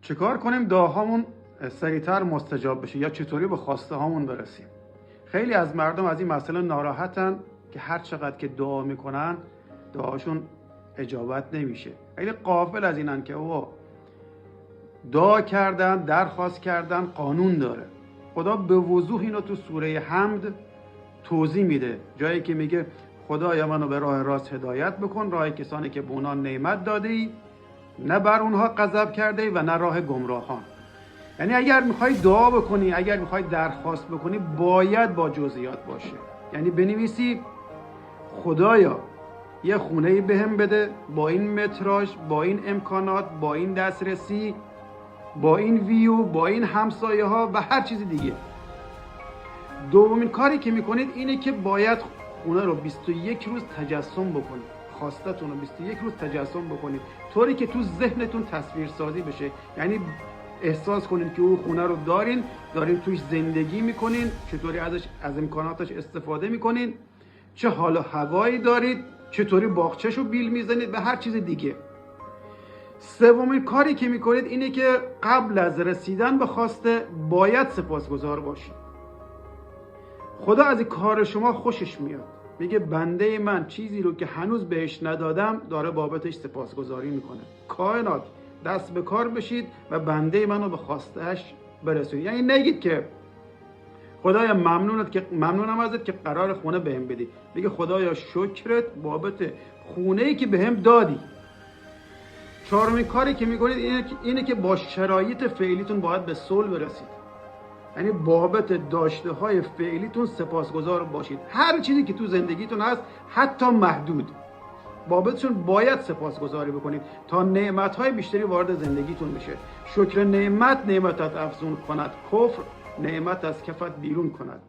چیکار کنیم دعاهامون سریعتر مستجاب بشه یا چطوری به خواسته هامون برسیم؟ خیلی از مردم از این مسئله ناراحتن که هر چقدر که دعا میکنن دعاشون اجابت نمیشه. خیلی غافل از اینن که دعا کردن، درخواست کردن قانون داره. خدا به وضوح اینو تو سوره حمد توضیح میده، جایی که میگه خدایا منو به راه راست هدایت بکن، راه کسانی که به اونها نعمت دادی، نه بر اونها غضب کرده و نه راه گمراهان. یعنی اگر میخوای دعا بکنی، اگر میخوای درخواست بکنی، باید با جزئیات باشه. یعنی بنویسی خدایا یه خونه‌ای بهم بده با این متراژ، با این امکانات، با این دسترسی، با این ویو، با این همسایه ها و هر چیز دیگه. دومین کاری که میکنید اینه که باید خونه رو 21 روز تجسم بکنید. خواستتون رو 21 روز تجسم بکنید، طوری که تو ذهنتون تصویر سازی بشه. یعنی احساس کنید که او خونه رو دارین توش زندگی میکنین، چطوری از امکاناتش استفاده میکنین، چه حال و هوایی دارید، چطوری باغچه‌ش رو بیل میزنید و هر چیز دیگه. سومین کاری که میکنید اینه که قبل از رسیدن به خواسته باید سپاسگزار باشید. خدا از این کار شما خوشش میاد، میگه بنده من چیزی رو که هنوز بهش ندادم داره بابتش سپاسگزاری میکنه. کائنات دست به کار بشید و بنده منو به خواستهش برسونید. یعنی نگید که خدایا ممنونم ازت که قرار خونه بهم بدی، میگه خدایا شکرت بابت خونه‌ای که بهم دادی. چهارمین کاری که میکنید اینه که با شرایط فعلیتون باید به صلح برسید. یعنی بابت داشته های فعلیتون سپاسگزار باشید. هر چیزی که تو زندگیتون هست، حتی محدود، بابتشون باید سپاسگزاری بکنید تا نعمت های بیشتری وارد زندگیتون بشه. شکر نعمتت افزون کند، کفر نعمت از کفت بیرون کند.